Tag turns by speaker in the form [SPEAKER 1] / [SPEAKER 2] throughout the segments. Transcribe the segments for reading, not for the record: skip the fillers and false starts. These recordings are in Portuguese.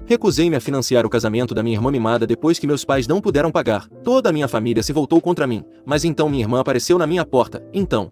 [SPEAKER 1] Recusei-me a financiar o casamento da minha irmã mimada depois que meus pais não puderam pagar. Toda a minha família se voltou contra mim, mas então minha irmã apareceu na minha porta. Então,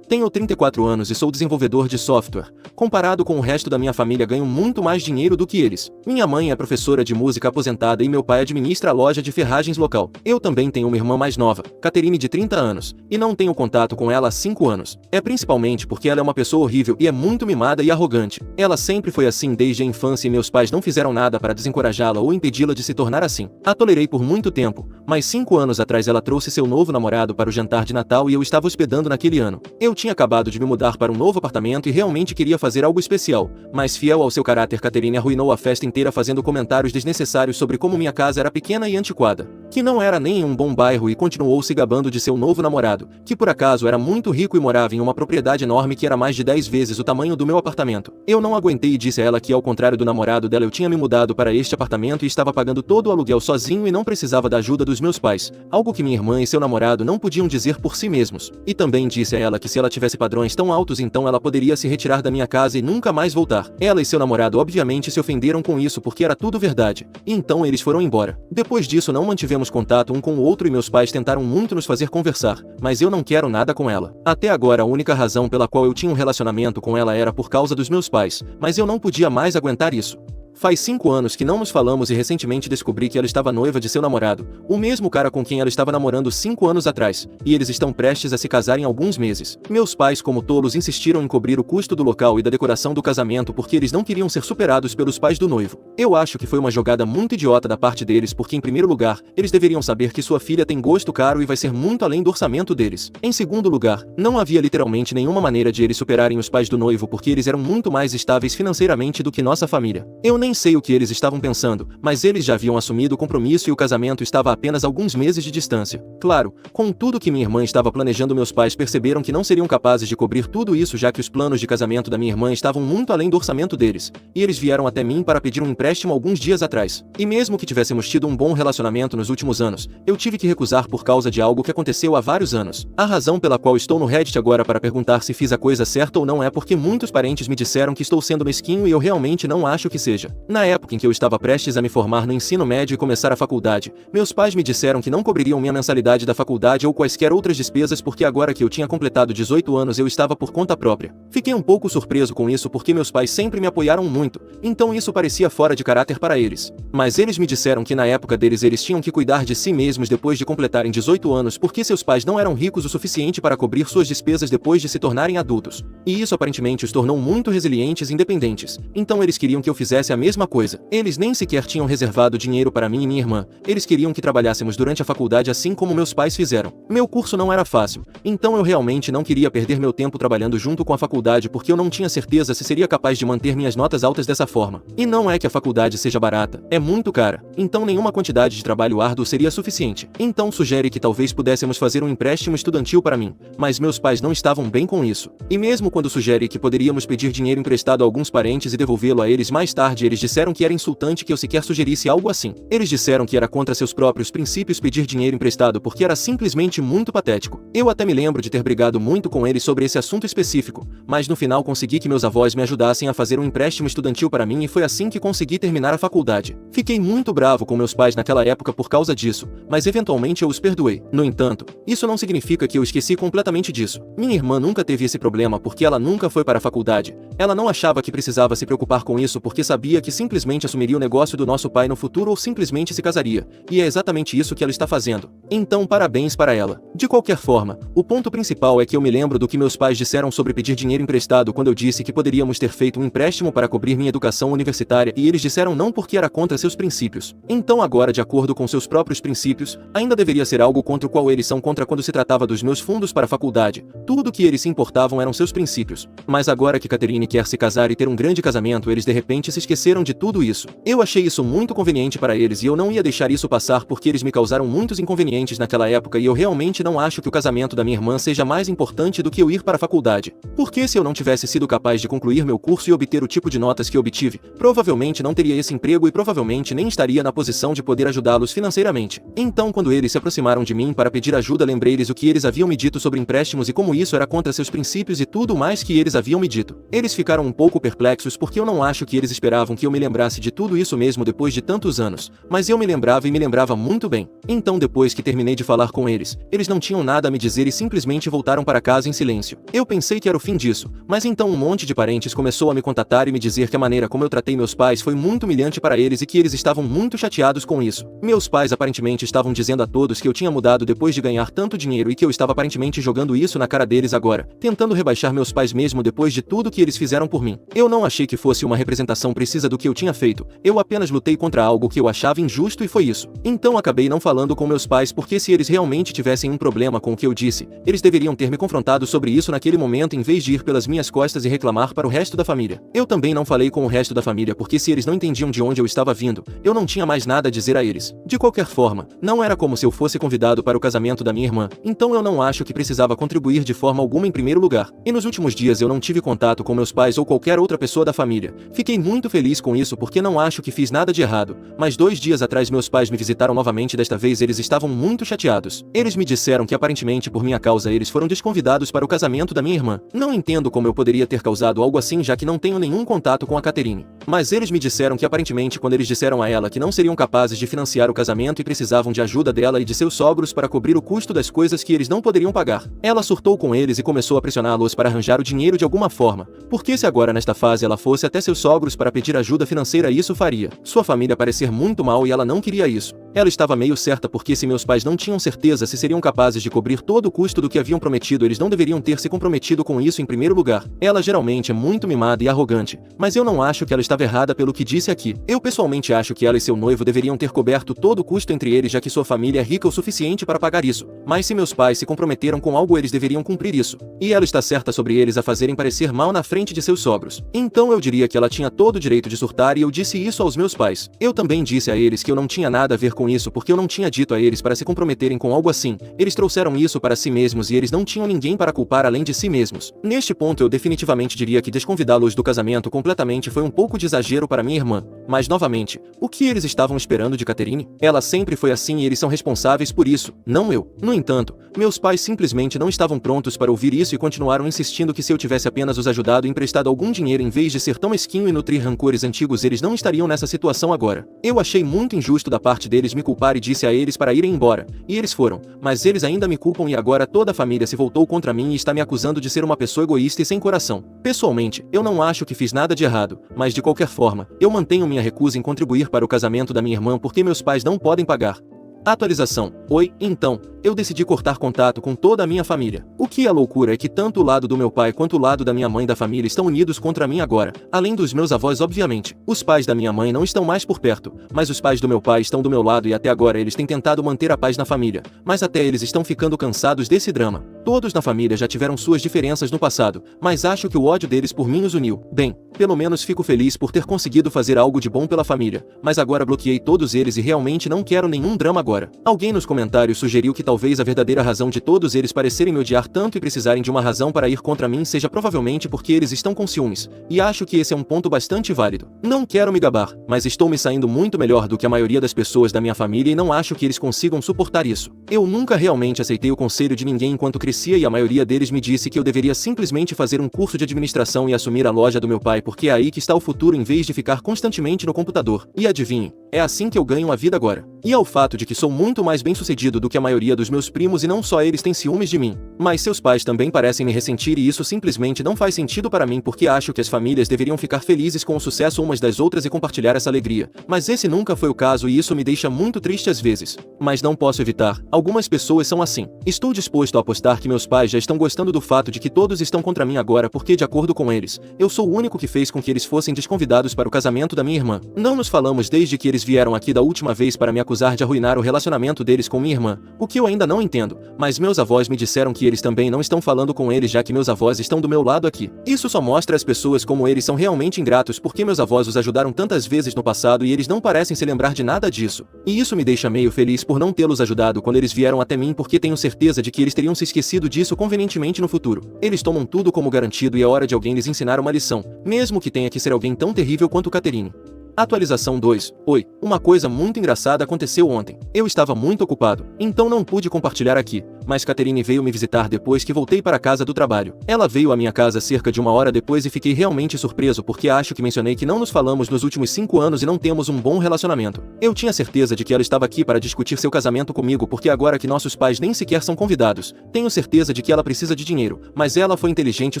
[SPEAKER 1] tenho 34 anos e sou desenvolvedor de software. Comparado com o resto da minha família, ganho muito mais dinheiro do que eles. Minha mãe é professora de música aposentada e meu pai administra a loja de ferragens local. Eu também tenho uma irmã mais nova, Caterine, de 30 anos, e não tenho contato com ela há 5 anos. É principalmente porque ela é uma pessoa horrível e é muito mimada e arrogante. Ela sempre foi assim desde a infância e meus pais não fizeram nada para desencorajá-la ou impedi-la de se tornar assim. A tolerei por muito tempo, mas 5 anos atrás ela trouxe seu novo namorado para o jantar de Natal e eu estava hospedando naquele ano. Eu tinha acabado de me mudar para um novo apartamento e realmente queria fazer algo especial, mas fiel ao seu caráter, Caterine arruinou a festa inteira fazendo comentários desnecessários sobre como minha casa era pequena e antiquada, que não era nem em um bom bairro, e continuou se gabando de seu novo namorado, que por acaso era muito rico e morava em uma propriedade enorme que era mais de 10 vezes o tamanho do meu apartamento. Eu não aguentei e disse a ela que, ao contrário do namorado dela, eu tinha me mudado para este apartamento e estava pagando todo o aluguel sozinho e não precisava da ajuda dos meus pais, algo que minha irmã e seu namorado não podiam dizer por si mesmos. E também disse a ela que se ela tivesse padrões tão altos, então ela poderia se retirar da minha casa e nunca mais voltar. Ela e seu namorado obviamente se ofenderam com isso porque era tudo verdade, e então eles foram embora. Depois disso não mantivemos contato um com o outro e meus pais tentaram muito nos fazer conversar, mas eu não quero nada com ela. Até agora a única razão pela qual eu tinha um relacionamento com ela era por causa dos meus pais, mas eu não podia mais aguentar isso. Faz 5 anos que não nos falamos e recentemente descobri que ela estava noiva de seu namorado, o mesmo cara com quem ela estava namorando 5 anos atrás, e eles estão prestes a se casar em alguns meses. Meus pais, como tolos, insistiram em cobrir o custo do local e da decoração do casamento porque eles não queriam ser superados pelos pais do noivo. Eu acho que foi uma jogada muito idiota da parte deles porque, em primeiro lugar, eles deveriam saber que sua filha tem gosto caro e vai ser muito além do orçamento deles. Em segundo lugar, não havia literalmente nenhuma maneira de eles superarem os pais do noivo porque eles eram muito mais estáveis financeiramente do que nossa família. Eu nem sei o que eles estavam pensando, mas eles já haviam assumido o compromisso e o casamento estava a apenas alguns meses de distância. Claro, com tudo que minha irmã estava planejando, meus pais perceberam que não seriam capazes de cobrir tudo isso, já que os planos de casamento da minha irmã estavam muito além do orçamento deles, e eles vieram até mim para pedir um empréstimo alguns dias atrás. E mesmo que tivéssemos tido um bom relacionamento nos últimos anos, eu tive que recusar por causa de algo que aconteceu há vários anos. A razão pela qual estou no Reddit agora para perguntar se fiz a coisa certa ou não é porque muitos parentes me disseram que estou sendo mesquinho e eu realmente não acho que seja. Na época em que eu estava prestes a me formar no ensino médio e começar a faculdade, meus pais me disseram que não cobririam minha mensalidade da faculdade ou quaisquer outras despesas porque agora que eu tinha completado 18 anos eu estava por conta própria. Fiquei um pouco surpreso com isso porque meus pais sempre me apoiaram muito, então isso parecia fora de caráter para eles. Mas eles me disseram que na época deles eles tinham que cuidar de si mesmos depois de completarem 18 anos porque seus pais não eram ricos o suficiente para cobrir suas despesas depois de se tornarem adultos. E isso aparentemente os tornou muito resilientes e independentes, então eles queriam que eu fizesse a mesma coisa. Eles nem sequer tinham reservado dinheiro para mim e minha irmã, eles queriam que trabalhássemos durante a faculdade assim como meus pais fizeram. Meu curso não era fácil, então eu realmente não queria perder meu tempo trabalhando junto com a faculdade porque eu não tinha certeza se seria capaz de manter minhas notas altas dessa forma. E não é que a faculdade seja barata, é muito cara, então nenhuma quantidade de trabalho árduo seria suficiente. Então sugere que talvez pudéssemos fazer um empréstimo estudantil para mim, mas meus pais não estavam bem com isso. E mesmo quando sugere que poderíamos pedir dinheiro emprestado a alguns parentes e devolvê-lo a eles mais tarde, eles disseram que era insultante que eu sequer sugerisse algo assim. Eles disseram que era contra seus próprios princípios pedir dinheiro emprestado porque era simplesmente muito patético. Eu até me lembro de ter brigado muito com eles sobre esse assunto específico, mas no final consegui que meus avós me ajudassem a fazer um empréstimo estudantil para mim e foi assim que consegui terminar a faculdade. Fiquei muito bravo com meus pais naquela época por causa disso, mas eventualmente eu os perdoei. No entanto, isso não significa que eu esqueci completamente disso. Minha irmã nunca teve esse problema porque ela nunca foi para a faculdade. Ela não achava que precisava se preocupar com isso porque sabia que simplesmente assumiria o negócio do nosso pai no futuro ou simplesmente se casaria, e é exatamente isso que ela está fazendo. Então parabéns para ela. De qualquer forma, o ponto principal é que eu me lembro do que meus pais disseram sobre pedir dinheiro emprestado quando eu disse que poderíamos ter feito um empréstimo para cobrir minha educação universitária e eles disseram não porque era contra seus princípios. Então agora, de acordo com seus próprios princípios, ainda deveria ser algo contra o qual eles são contra quando se tratava dos meus fundos para a faculdade. Tudo que eles se importavam eram seus princípios. Mas agora que Caterine quer se casar e ter um grande casamento, eles de repente se esqueceram de tudo isso. Eu achei isso muito conveniente para eles e eu não ia deixar isso passar porque eles me causaram muitos inconvenientes naquela época e eu realmente não acho que o casamento da minha irmã seja mais importante do que eu ir para a faculdade. Porque se eu não tivesse sido capaz de concluir meu curso e obter o tipo de notas que obtive, provavelmente não teria esse emprego e provavelmente nem estaria na posição de poder ajudá-los financeiramente. Então, quando eles se aproximaram de mim para pedir ajuda, lembrei-lhes o que eles haviam me dito sobre empréstimos e como isso era contra seus princípios e tudo mais que eles haviam me dito. Eles ficaram um pouco perplexos porque eu não acho que eles esperavam que eu me lembrasse de tudo isso mesmo depois de tantos anos, mas eu me lembrava e me lembrava muito bem. Então, depois que terminei de falar com eles não tinham nada a me dizer e simplesmente voltaram para casa em silêncio. Eu pensei que era o fim disso, mas então um monte de parentes começou a me contatar e me dizer que a maneira como eu tratei meus pais foi muito humilhante para eles e que eles estavam muito chateados com isso. Meus pais aparentemente estavam dizendo a todos que eu tinha mudado depois de ganhar tanto dinheiro e que eu estava aparentemente jogando isso na cara deles agora, tentando rebaixar meus pais mesmo depois de tudo que eles fizeram por mim. Eu não achei que fosse uma representação precisa do que eu tinha feito, eu apenas lutei contra algo que eu achava injusto e foi isso. Então acabei não falando com meus pais porque se eles realmente tivessem um problema com o que eu disse, eles deveriam ter me confrontado sobre isso naquele momento em vez de ir pelas minhas costas e reclamar para o resto da família. Eu também não falei com o resto da família porque se eles não entendiam de onde eu estava vindo, eu não tinha mais nada a dizer a eles. De qualquer forma, não era como se eu fosse convidado para o casamento da minha irmã, então eu não acho que precisava contribuir de forma alguma em primeiro lugar. E nos últimos dias eu não tive contato com meus pais ou qualquer outra pessoa da família. Fiquei muito feliz com isso porque não acho que fiz nada de errado, mas 2 dias atrás meus pais me visitaram novamente, desta vez eles estavam muito chateados. Eles me disseram que aparentemente por minha causa eles foram desconvidados para o casamento da minha irmã. Não entendo como eu poderia ter causado algo assim já que não tenho nenhum contato com a Catherine. Mas eles me disseram que aparentemente quando eles disseram a ela que não seriam capazes de financiar o casamento e precisavam de ajuda dela e de seus sogros para cobrir o custo das coisas que eles não poderiam pagar. Ela surtou com eles e começou a pressioná-los para arranjar o dinheiro de alguma forma, porque se agora nesta fase ela fosse até seus sogros para pedir ajuda financeira isso faria sua família parecer muito mal e ela não queria isso. Ela estava meio certa porque se meus pais não tinham certeza se seriam capazes de cobrir todo o custo do que haviam prometido, eles não deveriam ter se comprometido com isso em primeiro lugar. Ela geralmente é muito mimada e arrogante, mas eu não acho que ela estava errada pelo que disse aqui. Eu pessoalmente acho que ela e seu noivo deveriam ter coberto todo o custo entre eles já que sua família é rica o suficiente para pagar isso. Mas se meus pais se comprometeram com algo eles deveriam cumprir isso. E ela está certa sobre eles a fazerem parecer mal na frente de seus sogros. Então eu diria que ela tinha todo o direito de surtar e eu disse isso aos meus pais. Eu também disse a eles que eu não tinha nada a ver com isso porque eu não tinha dito a eles para se comprometerem com algo assim. Eles trouxeram isso para si mesmos e eles não tinham ninguém para culpar além de si mesmos. Neste ponto eu definitivamente diria que desconvidá-los do casamento completamente foi um pouco de exagero para minha irmã. Mas novamente, o que eles estavam esperando de Catherine? Ela sempre foi assim e eles são responsáveis por isso, não eu. No entanto, meus pais simplesmente não estavam prontos para ouvir isso e continuaram insistindo que se eu tivesse apenas os ajudado e emprestado algum dinheiro em vez de ser tão mesquinho e nutrir rancores antigos eles não estariam nessa situação agora. Eu achei muito injusto da parte deles me culpar e disse a eles para irem embora. E eles foram, mas eles ainda me culpam e agora toda a família se voltou contra mim e está me acusando de ser uma pessoa egoísta e sem coração. Pessoalmente, eu não acho que fiz nada de errado, mas de qualquer forma, eu mantenho minha recusa em contribuir para o casamento da minha irmã porque meus pais não podem pagar. Atualização. Oi, então, eu decidi cortar contato com toda a minha família. O que é loucura é que tanto o lado do meu pai quanto o lado da minha mãe da família estão unidos contra mim agora, além dos meus avós obviamente. Os pais da minha mãe não estão mais por perto, mas os pais do meu pai estão do meu lado e até agora eles têm tentado manter a paz na família, mas até eles estão ficando cansados desse drama. Todos na família já tiveram suas diferenças no passado, mas acho que o ódio deles por mim os uniu. Bem, pelo menos fico feliz por ter conseguido fazer algo de bom pela família, mas agora bloqueei todos eles e realmente não quero nenhum drama agora. Alguém nos comentários sugeriu que talvez a verdadeira razão de todos eles parecerem me odiar tanto e precisarem de uma razão para ir contra mim seja provavelmente porque eles estão com ciúmes, e acho que esse é um ponto bastante válido. Não quero me gabar, mas estou me saindo muito melhor do que a maioria das pessoas da minha família e não acho que eles consigam suportar isso. Eu nunca realmente aceitei o conselho de ninguém enquanto crescia e a maioria deles me disse que eu deveria simplesmente fazer um curso de administração e assumir a loja do meu pai porque é aí que está o futuro em vez de ficar constantemente no computador. E adivinhe, é assim que eu ganho a vida agora. E ao fato de que sou muito mais bem-sucedido do que a maioria dos meus primos e não só eles têm ciúmes de mim, mas seus pais também parecem me ressentir e isso simplesmente não faz sentido para mim porque acho que as famílias deveriam ficar felizes com o sucesso umas das outras e compartilhar essa alegria, mas esse nunca foi o caso e isso me deixa muito triste às vezes. Mas não posso evitar, algumas pessoas são assim. Estou disposto a apostar que meus pais já estão gostando do fato de que todos estão contra mim agora porque de acordo com eles, eu sou o único que fez com que eles fossem desconvidados para o casamento da minha irmã. Não nos falamos desde que eles vieram aqui da última vez para me acusar de arruinar o relacionamento deles com minha irmã, o que eu ainda não entendo, mas meus avós me disseram que eles também não estão falando com eles já que meus avós estão do meu lado aqui. Isso só mostra às pessoas como eles são realmente ingratos porque meus avós os ajudaram tantas vezes no passado e eles não parecem se lembrar de nada disso. E isso me deixa meio feliz por não tê-los ajudado quando eles vieram até mim porque tenho certeza de que eles teriam se esquecido disso convenientemente no futuro. Eles tomam tudo como garantido e é hora de alguém lhes ensinar uma lição, mesmo que tenha que ser alguém tão terrível quanto Catherine. Atualização 2. Oi, uma coisa muito engraçada aconteceu ontem. Eu estava muito ocupado, então não pude compartilhar aqui, mas Catherine veio me visitar depois que voltei para a casa do trabalho. Ela veio à minha casa cerca de 1 hora depois e fiquei realmente surpreso porque acho que mencionei que não nos falamos nos últimos 5 anos e não temos um bom relacionamento. Eu tinha certeza de que ela estava aqui para discutir seu casamento comigo porque agora que nossos pais nem sequer são convidados, tenho certeza de que ela precisa de dinheiro, mas ela foi inteligente o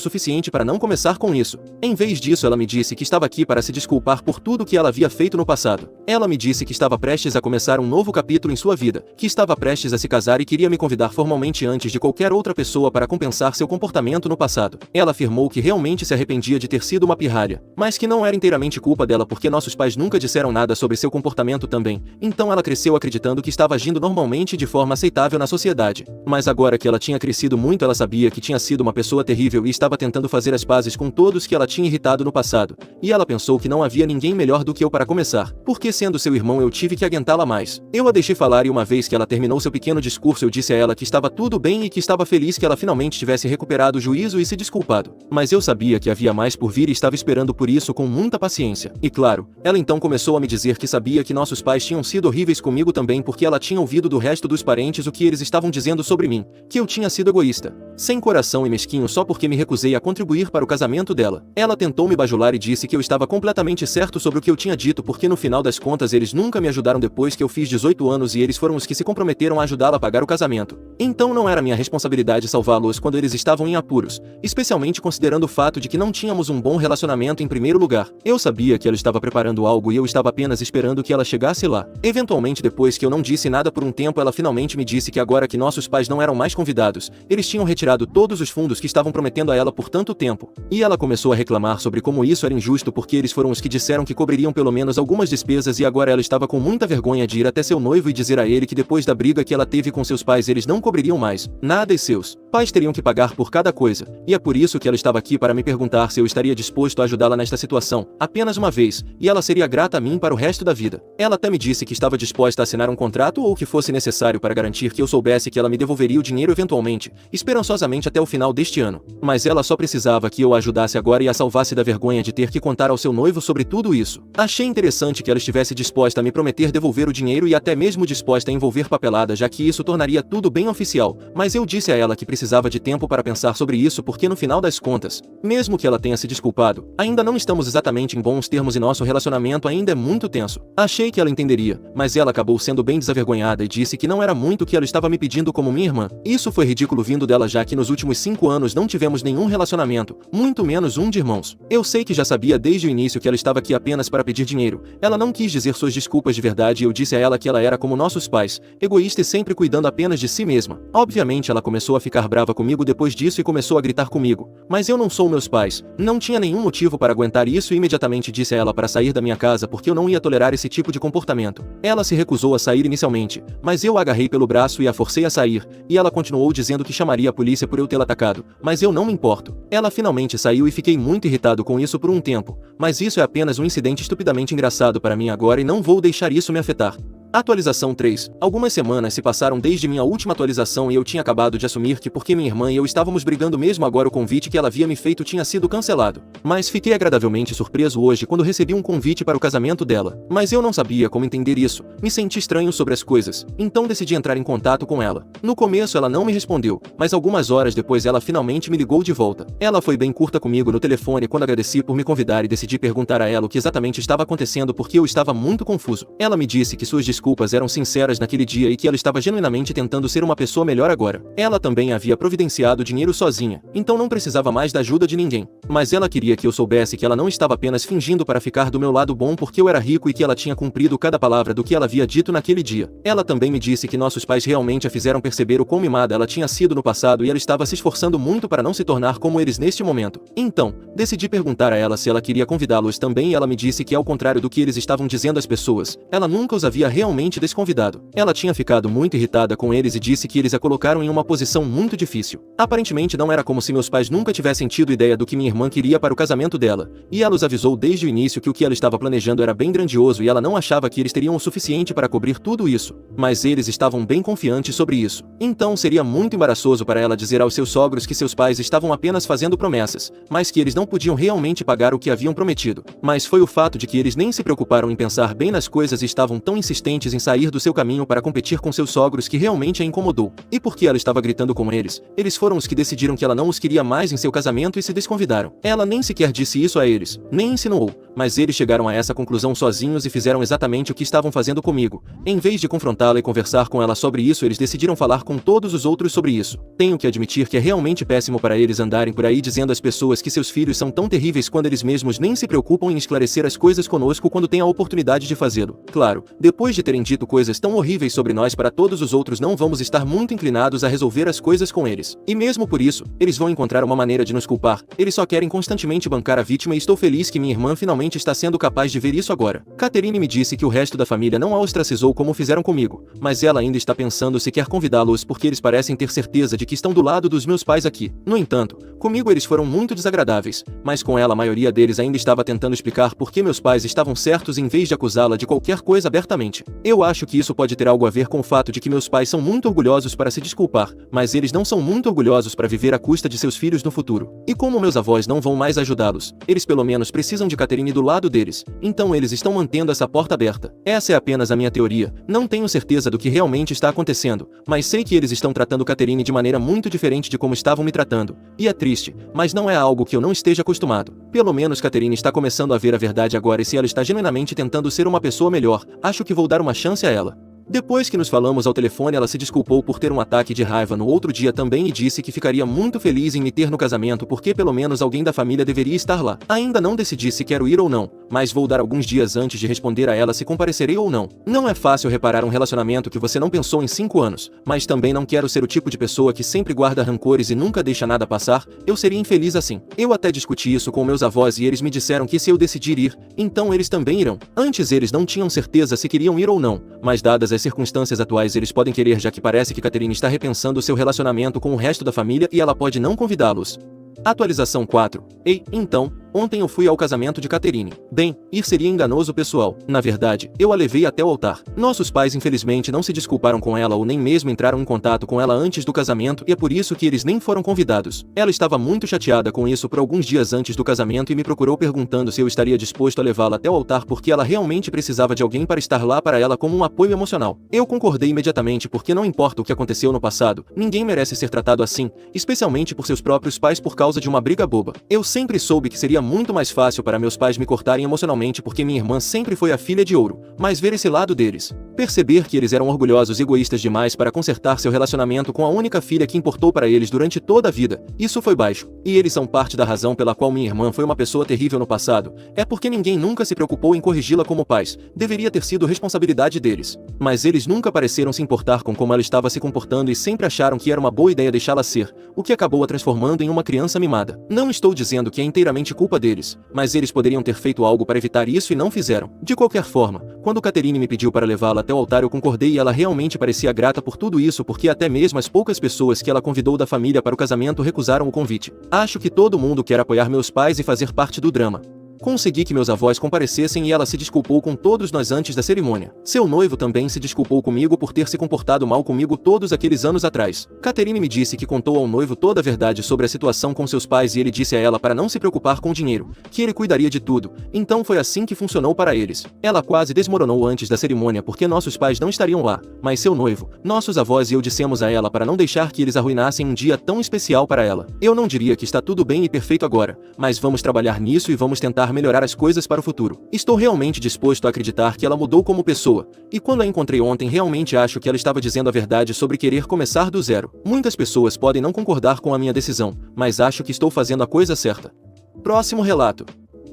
[SPEAKER 1] suficiente para não começar com isso. Em vez disso, ela me disse que estava aqui para se desculpar por tudo que ela havia feito no passado. Ela me disse que estava prestes a começar um novo capítulo em sua vida, que estava prestes a se casar e queria me convidar formalmente antes de qualquer outra pessoa para compensar seu comportamento no passado. Ela afirmou que realmente se arrependia de ter sido uma pirralha, mas que não era inteiramente culpa dela porque nossos pais nunca disseram nada sobre seu comportamento também, então ela cresceu acreditando que estava agindo normalmente e de forma aceitável na sociedade. Mas agora que ela tinha crescido muito, ela sabia que tinha sido uma pessoa terrível e estava tentando fazer as pazes com todos que ela tinha irritado no passado, e ela pensou que não havia ninguém melhor do que eu para começar, porque sendo seu irmão eu tive que aguentá-la mais. Eu a deixei falar e uma vez que ela terminou seu pequeno discurso eu disse a ela que estava tudo bem e que estava feliz que ela finalmente tivesse recuperado o juízo e se desculpado. Mas eu sabia que havia mais por vir e estava esperando por isso com muita paciência. E claro, ela então começou a me dizer que sabia que nossos pais tinham sido horríveis comigo também porque ela tinha ouvido do resto dos parentes o que eles estavam dizendo sobre mim, que eu tinha sido egoísta, sem coração e mesquinho só porque me recusei a contribuir para o casamento dela. Ela tentou me bajular e disse que eu estava completamente certo sobre o que eu tinha dito porque no final das contas eles nunca me ajudaram depois que eu fiz 18 anos e eles foram os que se comprometeram a ajudá-la a pagar o casamento. Então não era minha responsabilidade salvá-los quando eles estavam em apuros, especialmente considerando o fato de que não tínhamos um bom relacionamento em primeiro lugar. Eu sabia que ela estava preparando algo e eu estava apenas esperando que ela chegasse lá. Eventualmente, depois que eu não disse nada por um tempo, ela finalmente me disse que agora que nossos pais não eram mais convidados, eles tinham retirado todos os fundos que estavam prometendo a ela por tanto tempo. E ela começou a reclamar sobre como isso era injusto porque eles foram os que disseram que cobririam pelo menos algumas despesas e agora ela estava com muita vergonha de ir até seu noivo e dizer a ele que depois da briga que ela teve com seus pais eles não cobririam mais nada e seus pais teriam que pagar por cada coisa. E é por isso que ela estava aqui para me perguntar se eu estaria disposto a ajudá-la nesta situação, apenas uma vez, e ela seria grata a mim para o resto da vida. Ela até me disse que estava disposta a assinar um contrato ou o que fosse necessário para garantir que eu soubesse que ela me devolveria o dinheiro eventualmente, esperançosamente até o final deste ano. Mas ela só precisava que eu a ajudasse agora e a salvasse da vergonha de ter que contar ao seu noivo sobre tudo isso. Achei interessante que ela estivesse disposta a me prometer devolver o dinheiro e até mesmo disposta a envolver papelada, já que isso tornaria tudo bem oficial, mas eu disse a ela que precisava de tempo para pensar sobre isso porque no final das contas, mesmo que ela tenha se desculpado, ainda não estamos exatamente em bons termos e nosso relacionamento ainda é muito tenso. Achei que ela entenderia, mas ela acabou sendo bem desavergonhada e disse que não era muito o que ela estava me pedindo como minha irmã. Isso foi ridículo vindo dela já que nos últimos 5 anos não tivemos nenhum relacionamento, muito menos um de irmãos. Eu sei que já sabia desde o início que ela estava aqui apenas para pedir dinheiro. Ela não quis dizer suas desculpas de verdade e eu disse a ela que ela era como nossos pais, egoísta e sempre cuidando apenas de si mesma. Obviamente ela começou a ficar brava comigo depois disso e começou a gritar comigo. Mas eu não sou meus pais. Não tinha nenhum motivo para aguentar isso e imediatamente disse a ela para sair da minha casa porque eu não ia tolerar esse tipo de comportamento. Ela se recusou a sair inicialmente, mas eu a agarrei pelo braço e a forcei a sair, e ela continuou dizendo que chamaria a polícia por eu tê-la atacado, mas eu não me importo. Ela finalmente saiu e fiquei muito irritado com isso por um tempo, mas isso é apenas um incidente estupidamente engraçado para mim agora e não vou deixar isso me afetar. Atualização 3. Algumas semanas se passaram desde minha última atualização e eu tinha acabado de assumir que porque minha irmã e eu estávamos brigando mesmo agora o convite que ela havia me feito tinha sido cancelado. Mas fiquei agradavelmente surpreso hoje quando recebi um convite para o casamento dela. Mas eu não sabia como entender isso, me senti estranho sobre as coisas, então decidi entrar em contato com ela. No começo ela não me respondeu, mas algumas horas depois ela finalmente me ligou de volta. Ela foi bem curta comigo no telefone quando agradeci por me convidar e decidi perguntar a ela o que exatamente estava acontecendo porque eu estava muito confuso. Ela me disse que suas desculpas eram sinceras naquele dia e que ela estava genuinamente tentando ser uma pessoa melhor agora. Ela também havia providenciado dinheiro sozinha, então não precisava mais da ajuda de ninguém. Mas ela queria que eu soubesse que ela não estava apenas fingindo para ficar do meu lado bom porque eu era rico e que ela tinha cumprido cada palavra do que ela havia dito naquele dia. Ela também me disse que nossos pais realmente a fizeram perceber o quão mimada ela tinha sido no passado e ela estava se esforçando muito para não se tornar como eles neste momento. Então, decidi perguntar a ela se ela queria convidá-los também e ela me disse que ao contrário do que eles estavam dizendo às pessoas, ela nunca os havia realmente desconvidado. Ela tinha ficado muito irritada com eles e disse que eles a colocaram em uma posição muito difícil. Aparentemente não era como se meus pais nunca tivessem tido ideia do que minha irmã queria para o casamento dela, e ela os avisou desde o início que o que ela estava planejando era bem grandioso e ela não achava que eles teriam o suficiente para cobrir tudo isso. Mas eles estavam bem confiantes sobre isso. Então seria muito embaraçoso para ela dizer aos seus sogros que seus pais estavam apenas fazendo promessas, mas que eles não podiam realmente pagar o que haviam prometido. Mas foi o fato de que eles nem se preocuparam em pensar bem nas coisas e estavam tão insistentes em sair do seu caminho para competir com seus sogros que realmente a incomodou. E porque ela estava gritando com eles foram os que decidiram que ela não os queria mais em seu casamento e se desconvidaram. Ela nem sequer disse isso a eles, nem insinuou, mas eles chegaram a essa conclusão sozinhos e fizeram exatamente o que estavam fazendo comigo. Em vez de confrontá-la e conversar com ela sobre isso, eles decidiram falar com todos os outros sobre isso. Tenho que admitir que é realmente péssimo para eles andarem por aí dizendo às pessoas que seus filhos são tão terríveis quando eles mesmos nem se preocupam em esclarecer as coisas conosco quando têm a oportunidade de fazê-lo. Claro, depois de terem dito coisas tão horríveis sobre nós para todos os outros, não vamos estar muito inclinados a resolver as coisas com eles. E mesmo por isso, eles vão encontrar uma maneira de nos culpar. Eles só querem constantemente bancar a vítima e estou feliz que minha irmã finalmente está sendo capaz de ver isso agora. Catherine me disse que o resto da família não a ostracizou como fizeram comigo, mas ela ainda está pensando se quer convidá-los porque eles parecem ter certeza de que estão do lado dos meus pais aqui. No entanto, comigo eles foram muito desagradáveis, mas com ela a maioria deles ainda estava tentando explicar por que meus pais estavam certos em vez de acusá-la de qualquer coisa abertamente. Eu acho que isso pode ter algo a ver com o fato de que meus pais são muito orgulhosos para se desculpar, mas eles não são muito orgulhosos para viver à custa de seus filhos no futuro. E como meus avós não vão mais ajudá-los, eles pelo menos precisam de Catherine do lado deles, então eles estão mantendo essa porta aberta. Essa é apenas a minha teoria, não tenho certeza do que realmente está acontecendo, mas sei que eles estão tratando Catherine de maneira muito diferente de como estavam me tratando. E é triste, mas não é algo que eu não esteja acostumado. Pelo menos Catherine está começando a ver a verdade agora e se ela está genuinamente tentando ser uma pessoa melhor, acho que vou dar uma chance a ela. Depois que nos falamos ao telefone, ela se desculpou por ter um ataque de raiva no outro dia também e disse que ficaria muito feliz em me ter no casamento porque pelo menos alguém da família deveria estar lá. Ainda não decidi se quero ir ou não, mas vou dar alguns dias antes de responder a ela se comparecerei ou não. Não é fácil reparar um relacionamento que você não pensou em 5 anos, mas também não quero ser o tipo de pessoa que sempre guarda rancores e nunca deixa nada passar, eu seria infeliz assim. Eu até discuti isso com meus avós e eles me disseram que se eu decidir ir, então eles também irão. Antes eles não tinham certeza se queriam ir ou não, mas dadas as circunstâncias atuais eles podem querer já que parece que Catherine está repensando seu relacionamento com o resto da família e ela pode não convidá-los. Atualização 4. Ei, então, ontem eu fui ao casamento de Catherine. Bem, ir seria enganoso pessoal. Na verdade, eu a levei até o altar. Nossos pais infelizmente não se desculparam com ela ou nem mesmo entraram em contato com ela antes do casamento e é por isso que eles nem foram convidados. Ela estava muito chateada com isso por alguns dias antes do casamento e me procurou perguntando se eu estaria disposto a levá-la até o altar porque ela realmente precisava de alguém para estar lá para ela como um apoio emocional. Eu concordei imediatamente porque não importa o que aconteceu no passado, ninguém merece ser tratado assim, especialmente por seus próprios pais por causa de uma briga boba. Eu sempre soube que seria muito mais fácil para meus pais me cortarem emocionalmente porque minha irmã sempre foi a filha de ouro, mas ver esse lado deles, perceber que eles eram orgulhosos e egoístas demais para consertar seu relacionamento com a única filha que importou para eles durante toda a vida, isso foi baixo. E eles são parte da razão pela qual minha irmã foi uma pessoa terrível no passado, é porque ninguém nunca se preocupou em corrigi-la como pais, deveria ter sido responsabilidade deles. Mas eles nunca pareceram se importar com como ela estava se comportando e sempre acharam que era uma boa ideia deixá-la ser, o que acabou a transformando em uma criança mimada. Não estou dizendo que é inteiramente culpa deles, mas eles poderiam ter feito algo para evitar isso e não fizeram. De qualquer forma, quando Catherine me pediu para levá-la até o altar eu concordei e ela realmente parecia grata por tudo isso porque até mesmo as poucas pessoas que ela convidou da família para o casamento recusaram o convite. Acho que todo mundo quer apoiar meus pais e fazer parte do drama. Consegui que meus avós comparecessem e ela se desculpou com todos nós antes da cerimônia. Seu noivo também se desculpou comigo por ter se comportado mal comigo todos aqueles anos atrás. Catherine me disse que contou ao noivo toda a verdade sobre a situação com seus pais e ele disse a ela para não se preocupar com o dinheiro, que ele cuidaria de tudo, então foi assim que funcionou para eles. Ela quase desmoronou antes da cerimônia porque nossos pais não estariam lá, mas seu noivo, nossos avós e eu dissemos a ela para não deixar que eles arruinassem um dia tão especial para ela. Eu não diria que está tudo bem e perfeito agora, mas vamos trabalhar nisso e vamos tentar melhorar as coisas para o futuro. Estou realmente disposto a acreditar que ela mudou como pessoa, e quando a encontrei ontem realmente acho que ela estava dizendo a verdade sobre querer começar do zero. Muitas pessoas podem não concordar com a minha decisão, mas acho que estou fazendo a coisa certa. Próximo relato.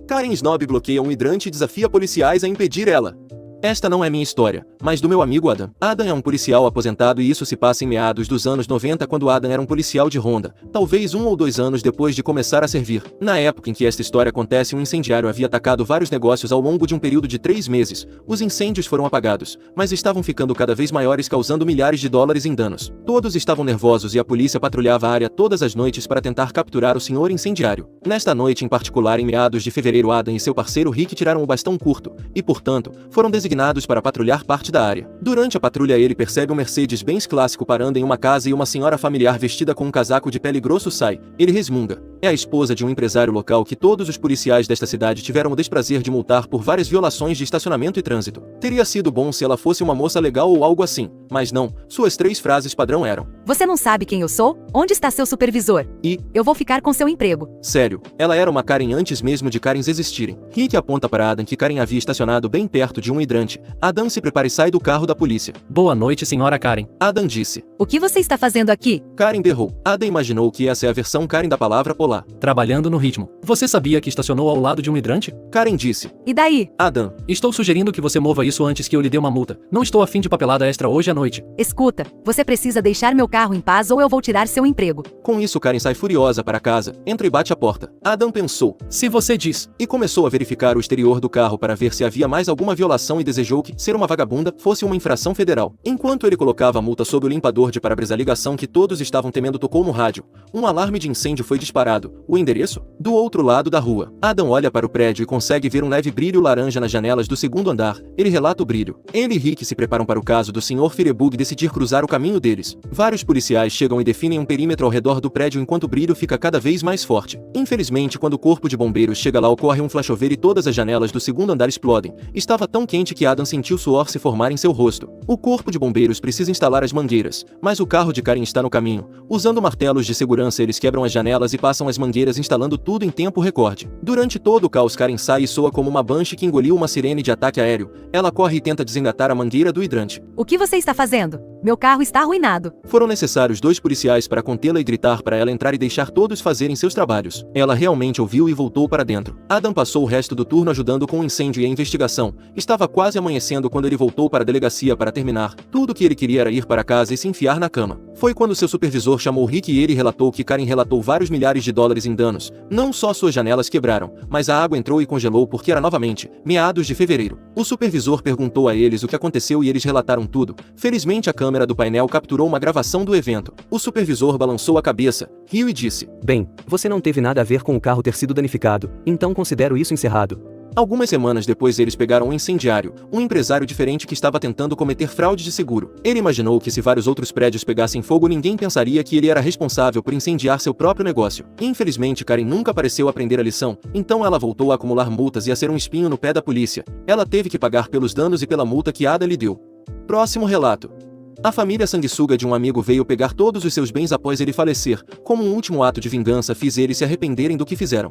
[SPEAKER 1] Karen Snob bloqueia um hidrante e desafia policiais a impedir ela. Esta não é minha história, mas do meu amigo Adam. Adam é um policial aposentado e isso se passa em meados dos anos 90 quando Adam era um policial de ronda, talvez 1 ou 2 anos depois de começar a servir. Na época em que esta história acontece, um incendiário havia atacado vários negócios ao longo de um período de 3 meses. Os incêndios foram apagados, mas estavam ficando cada vez maiores, causando milhares de dólares em danos. Todos estavam nervosos e a polícia patrulhava a área todas as noites para tentar capturar o senhor incendiário. Nesta noite em particular, em meados de fevereiro, Adam e seu parceiro Rick tiraram o bastão curto e, portanto, foram designados para patrulhar parte da área. Durante a patrulha ele percebe um Mercedes-Benz clássico parando em uma casa e uma senhora familiar vestida com um casaco de pele grosso sai. Ele resmunga. É a esposa de um empresário local que todos os policiais desta cidade tiveram o desprazer de multar por várias violações de estacionamento e trânsito. Teria sido bom se ela fosse uma moça legal ou algo assim, mas não. Suas 3 frases padrão eram:
[SPEAKER 2] "Você não sabe quem eu sou? Onde está seu supervisor?
[SPEAKER 1] E
[SPEAKER 2] eu vou ficar com seu emprego."
[SPEAKER 1] Sério, ela era uma Karen antes mesmo de Karens existirem. Rick aponta para Adam que Karen havia estacionado bem perto de um hidrante. Adam se prepara e sai do carro da polícia.
[SPEAKER 3] Boa noite, senhora Karen.
[SPEAKER 1] Adam disse.
[SPEAKER 2] "O que você está fazendo aqui?"
[SPEAKER 1] Karen berrou. Adam imaginou que essa é a versão Karen da palavra polar.
[SPEAKER 3] Trabalhando no ritmo. Você sabia que estacionou ao lado de um hidrante?
[SPEAKER 1] Karen disse.
[SPEAKER 2] "E daí?"
[SPEAKER 1] Adam.
[SPEAKER 3] Estou sugerindo que você mova isso antes que eu lhe dê uma multa. Não estou afim de papelada extra hoje à noite.
[SPEAKER 2] "Escuta, você precisa deixar meu carro em paz ou eu vou tirar seu emprego."
[SPEAKER 1] Com isso Karen sai furiosa para casa, entra e bate a porta. Adam pensou.
[SPEAKER 3] Se você diz.
[SPEAKER 1] E começou a verificar o exterior do carro para ver se havia mais alguma violação e desejou que ser uma vagabunda fosse uma infração federal. Enquanto ele colocava a multa sob o limpador de para-brisa, a ligação que todos estavam temendo tocou no rádio. Um alarme de incêndio foi disparado. O endereço? Do outro lado da rua. Adam olha para o prédio e consegue ver um leve brilho laranja nas janelas do 2º andar. Ele relata o brilho. Ele e Rick se preparam para o caso do Sr. Firebug decidir cruzar o caminho deles. Vários policiais chegam e definem um perímetro ao redor do prédio enquanto o brilho fica cada vez mais forte. Infelizmente, quando o corpo de bombeiros chega lá, ocorre um flashover e todas as janelas do 2º andar explodem. Estava tão quente que Adam sentiu suor se formar em seu rosto. O corpo de bombeiros precisa instalar as mangueiras, mas o carro de Karen está no caminho. Usando martelos de segurança, eles quebram as janelas e passam as mangueiras, instalando tudo em tempo recorde. Durante todo o caos, Karen sai e soa como uma Banshee que engoliu uma sirene de ataque aéreo. Ela corre e tenta desengatar a mangueira do hidrante.
[SPEAKER 2] "O que você está fazendo? Meu carro está arruinado."
[SPEAKER 1] Foram necessários 2 policiais para contê-la e gritar para ela entrar e deixar todos fazerem seus trabalhos. Ela realmente ouviu e voltou para dentro. Adam passou o resto do turno ajudando com o incêndio e a investigação. Estava quase amanhecendo quando ele voltou para a delegacia para terminar. Tudo o que ele queria era ir para casa e se enfiar na cama. Foi quando seu supervisor chamou Rick e ele relatou que Karen relatou vários milhares de dólares em danos. Não só suas janelas quebraram, mas a água entrou e congelou porque era novamente meados de fevereiro. O supervisor perguntou a eles o que aconteceu e eles relataram tudo. Felizmente a câmera do painel capturou uma gravação do evento. O supervisor balançou a cabeça, riu e disse:
[SPEAKER 4] "Bem, você não teve nada a ver com o carro ter sido danificado, então considero isso encerrado."
[SPEAKER 1] Algumas semanas depois eles pegaram um incendiário, um empresário diferente que estava tentando cometer fraude de seguro. Ele imaginou que se vários outros prédios pegassem fogo ninguém pensaria que ele era responsável por incendiar seu próprio negócio. Infelizmente Karen nunca pareceu aprender a lição, então ela voltou a acumular multas e a ser um espinho no pé da polícia. Ela teve que pagar pelos danos e pela multa que Ada lhe deu. Próximo relato. A família sanguessuga de um amigo veio pegar todos os seus bens após ele falecer. Como um último ato de vingança, fiz eles se arrependerem do que fizeram.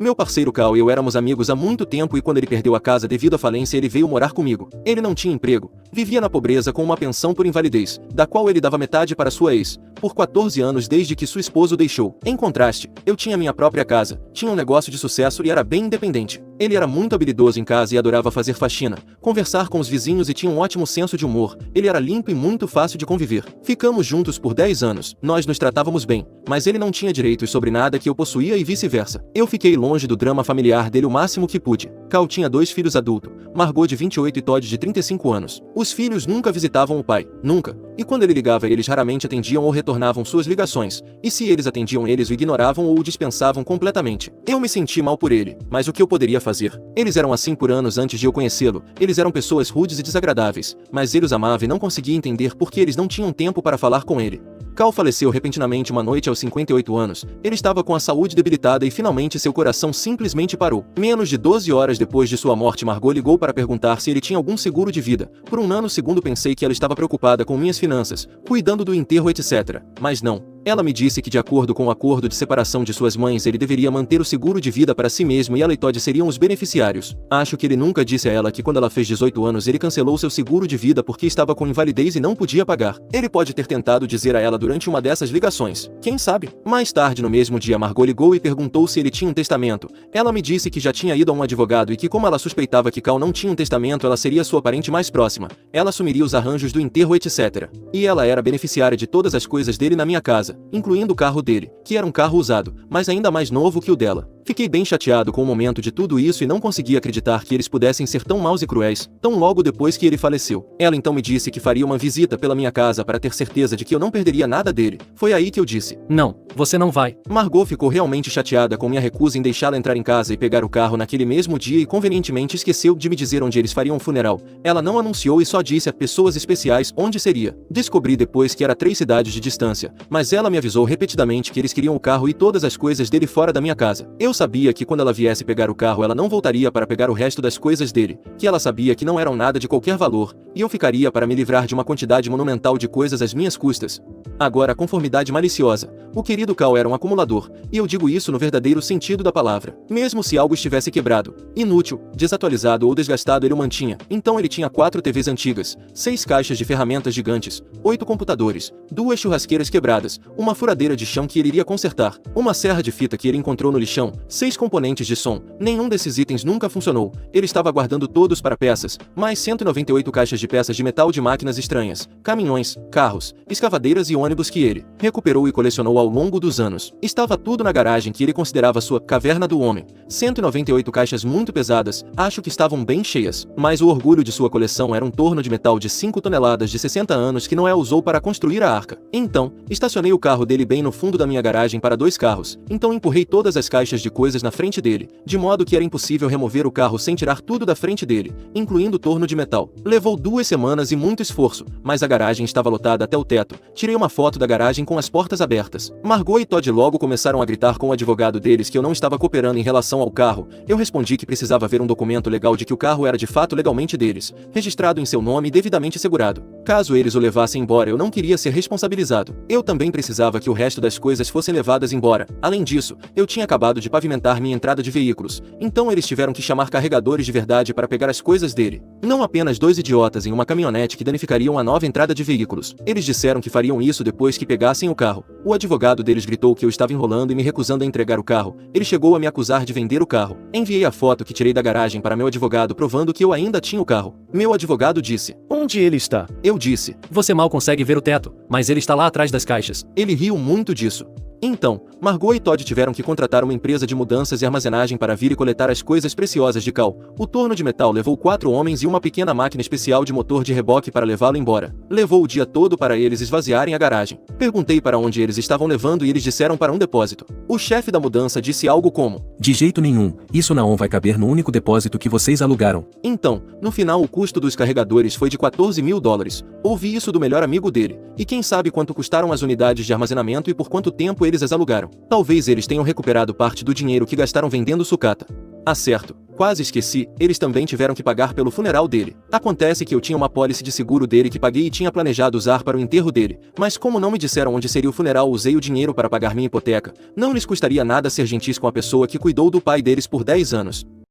[SPEAKER 1] Meu parceiro Cal e eu éramos amigos há muito tempo e quando ele perdeu a casa devido à falência ele veio morar comigo. Ele não tinha emprego, vivia na pobreza com uma pensão por invalidez, da qual ele dava metade para sua ex, por 14 anos desde que sua esposa o deixou. Em contraste, eu tinha minha própria casa, tinha um negócio de sucesso e era bem independente. Ele era muito habilidoso em casa e adorava fazer faxina, conversar com os vizinhos e tinha um ótimo senso de humor. Ele era limpo e muito fácil de conviver. Ficamos juntos por 10 anos, nós nos tratávamos bem, mas ele não tinha direitos sobre nada que eu possuía e vice-versa. Eu fiquei longe do drama familiar dele o máximo que pude. Cal tinha 2 filhos adultos, Margot de 28 e Todd de 35 anos. Os filhos nunca visitavam o pai, nunca. E quando ele ligava eles raramente atendiam ou retornavam suas ligações. E se eles atendiam eles o ignoravam ou o dispensavam completamente. Eu me senti mal por ele, mas o que eu poderia fazer? Eles eram assim por anos antes de eu conhecê-lo. Eles eram pessoas rudes e desagradáveis, mas ele os amava e não conseguia entender por que eles não tinham tempo para falar com ele. Cal faleceu repentinamente uma noite aos 58 anos. Ele estava com a saúde debilitada e finalmente seu coração simplesmente parou. Menos de 12 horas depois de sua morte, Margot ligou para perguntar se ele tinha algum seguro de vida. Por um nanosegundo pensei que ela estava preocupada com minhas finanças, cuidando do enterro, etc. Mas não. Ela me disse que de acordo com o acordo de separação de suas mães ele deveria manter o seguro de vida para si mesmo e ela e Todd seriam os beneficiários. Acho que ele nunca disse a ela que quando ela fez 18 anos ele cancelou seu seguro de vida porque estava com invalidez e não podia pagar. Ele pode ter tentado dizer a ela durante uma dessas ligações. Quem sabe? Mais tarde no mesmo dia Margot ligou e perguntou se ele tinha um testamento. Ela me disse que já tinha ido a um advogado e que como ela suspeitava que Cal não tinha um testamento ela seria sua parente mais próxima. Ela assumiria os arranjos do enterro etc. E ela era beneficiária de todas as coisas dele na minha casa, incluindo o carro dele, que era um carro usado, mas ainda mais novo que o dela. Fiquei bem chateado com o momento de tudo isso e não consegui acreditar que eles pudessem ser tão maus e cruéis, tão logo depois que ele faleceu. Ela então me disse que faria uma visita pela minha casa para ter certeza de que eu não perderia nada dele. Foi aí que eu disse:
[SPEAKER 3] Não, você não vai.
[SPEAKER 1] Margot ficou realmente chateada com minha recusa em deixá-la entrar em casa e pegar o carro naquele mesmo dia e convenientemente esqueceu de me dizer onde eles fariam o funeral. Ela não anunciou e só disse a pessoas especiais onde seria. Descobri depois que era 3 cidades de distância, mas ela me avisou repetidamente que eles queriam o carro e todas as coisas dele fora da minha casa. Eu sabia que quando ela viesse pegar o carro ela não voltaria para pegar o resto das coisas dele, que ela sabia que não eram nada de qualquer valor, e eu ficaria para me livrar de uma quantidade monumental de coisas às minhas custas. Agora a conformidade maliciosa. O querido Cal era um acumulador, e eu digo isso no verdadeiro sentido da palavra. Mesmo se algo estivesse quebrado, inútil, desatualizado ou desgastado ele o mantinha. Então ele tinha 4 TVs antigas, 6 caixas de ferramentas gigantes, 8 computadores, 2 churrasqueiras quebradas, uma furadeira de chão que ele iria consertar, uma serra de fita que ele encontrou no lixão, 6 componentes de som. Nenhum desses itens nunca funcionou. Ele estava guardando todos para peças, mais 198 caixas de peças de metal de máquinas estranhas, caminhões, carros, escavadeiras e ônibus que ele recuperou e colecionou ao longo dos anos. Estava tudo na garagem que ele considerava sua caverna do homem. 198 caixas muito pesadas, acho que estavam bem cheias, mas o orgulho de sua coleção era um torno de metal de 5 toneladas de 60 anos que Noé usou para construir a arca. Então, estacionei o carro dele bem no fundo da minha garagem para 2 carros, então empurrei todas as caixas de coisas na frente dele, de modo que era impossível remover o carro sem tirar tudo da frente dele, incluindo o torno de metal. Levou 2 semanas e muito esforço, mas a garagem estava lotada até o teto. Tirei uma foto da garagem com as portas abertas. Margot e Todd logo começaram a gritar com o advogado deles que eu não estava cooperando em relação ao carro. Eu respondi que precisava ver um documento legal de que o carro era de fato legalmente deles, registrado em seu nome e devidamente segurado. Caso eles o levassem embora eu não queria ser responsabilizado. Eu também precisava que o resto das coisas fossem levadas embora. Além disso, eu tinha acabado de pavimentar minha entrada de veículos, então eles tiveram que chamar carregadores de verdade para pegar as coisas dele. Não apenas 2 idiotas em uma caminhonete que danificariam a nova entrada de veículos. Eles disseram que fariam isso depois que pegassem o carro. O advogado deles gritou que eu estava enrolando e me recusando a entregar o carro. Ele chegou a me acusar de vender o carro. Enviei a foto que tirei da garagem para meu advogado provando que eu ainda tinha o carro. Meu advogado disse:
[SPEAKER 5] Onde ele está?
[SPEAKER 1] Eu disse:
[SPEAKER 3] Você mal consegue ver o teto, mas ele está lá atrás das caixas.
[SPEAKER 1] Ele riu muito disso. Então, Margot e Todd tiveram que contratar uma empresa de mudanças e armazenagem para vir e coletar as coisas preciosas de Cal. O torno de metal levou 4 homens e uma pequena máquina especial de motor de reboque para levá-lo embora. Levou o dia todo para eles esvaziarem a garagem. Perguntei para onde eles estavam levando e eles disseram para um depósito. O chefe da mudança disse algo como:
[SPEAKER 6] De jeito nenhum, isso não vai caber no único depósito que vocês alugaram.
[SPEAKER 1] Então, no final o custo dos carregadores foi de $14.000. Ouvi isso do melhor amigo dele. E quem sabe quanto custaram as unidades de armazenamento e por quanto tempo eles as alugaram. Talvez eles tenham recuperado parte do dinheiro que gastaram vendendo sucata. Ah, certo. Quase esqueci, eles também tiveram que pagar pelo funeral dele. Acontece que eu tinha uma apólice de seguro dele que paguei e tinha planejado usar para o enterro dele, mas como não me disseram onde seria o funeral usei o dinheiro para pagar minha hipoteca. Não lhes custaria nada ser gentis com a pessoa que cuidou do pai deles por 10 anos.